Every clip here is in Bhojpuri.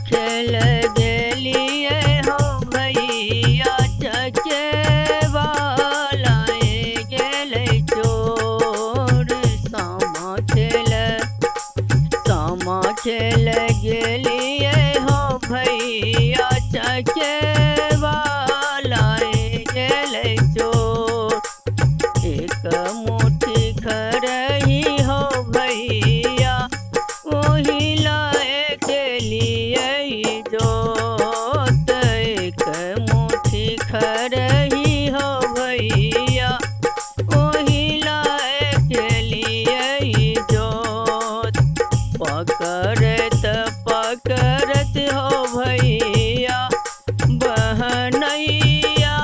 खेल गेलिए हो भैया चचे वालाए गेले चोर। सामा खेल गेलिए हो भैया चचे वालाए गेले चोर। एक मुट्ठी खरही हो भैया वही लाए के लिए जोत। एक मुट्ठी खरही हो भैया वही लाए के लिए जोत। पकड़त पकड़त हो भैया बहनैया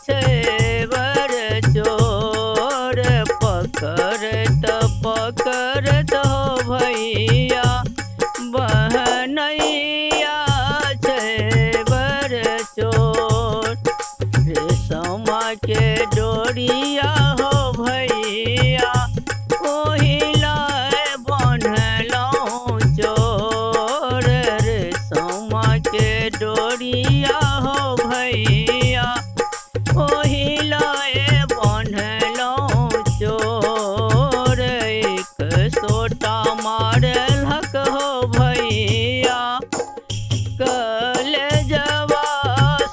छेवर चोर। पकड़त पकड़त हो भैया बहनैया छेवर चोर। रेशमा के डोरिया हो भैया ओही लाए बन्हलौं चोर। रेशमा के डोरिया हो भैया ओही लाए बन्हलौं चोर। एक सोटा मारलक हो भैया कलेजवा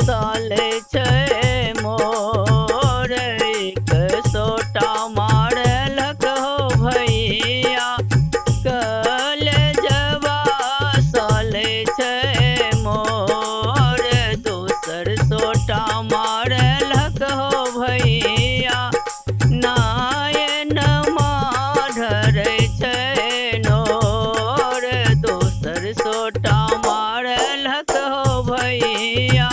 साले छै मोर। एक सोटा मारलक हो भैया कलेजवा साले छै मोर। दोसर सोटा मारलक हो भैया नायनमा धरै छै नोर। दोसर सोटा मारलक हो भैया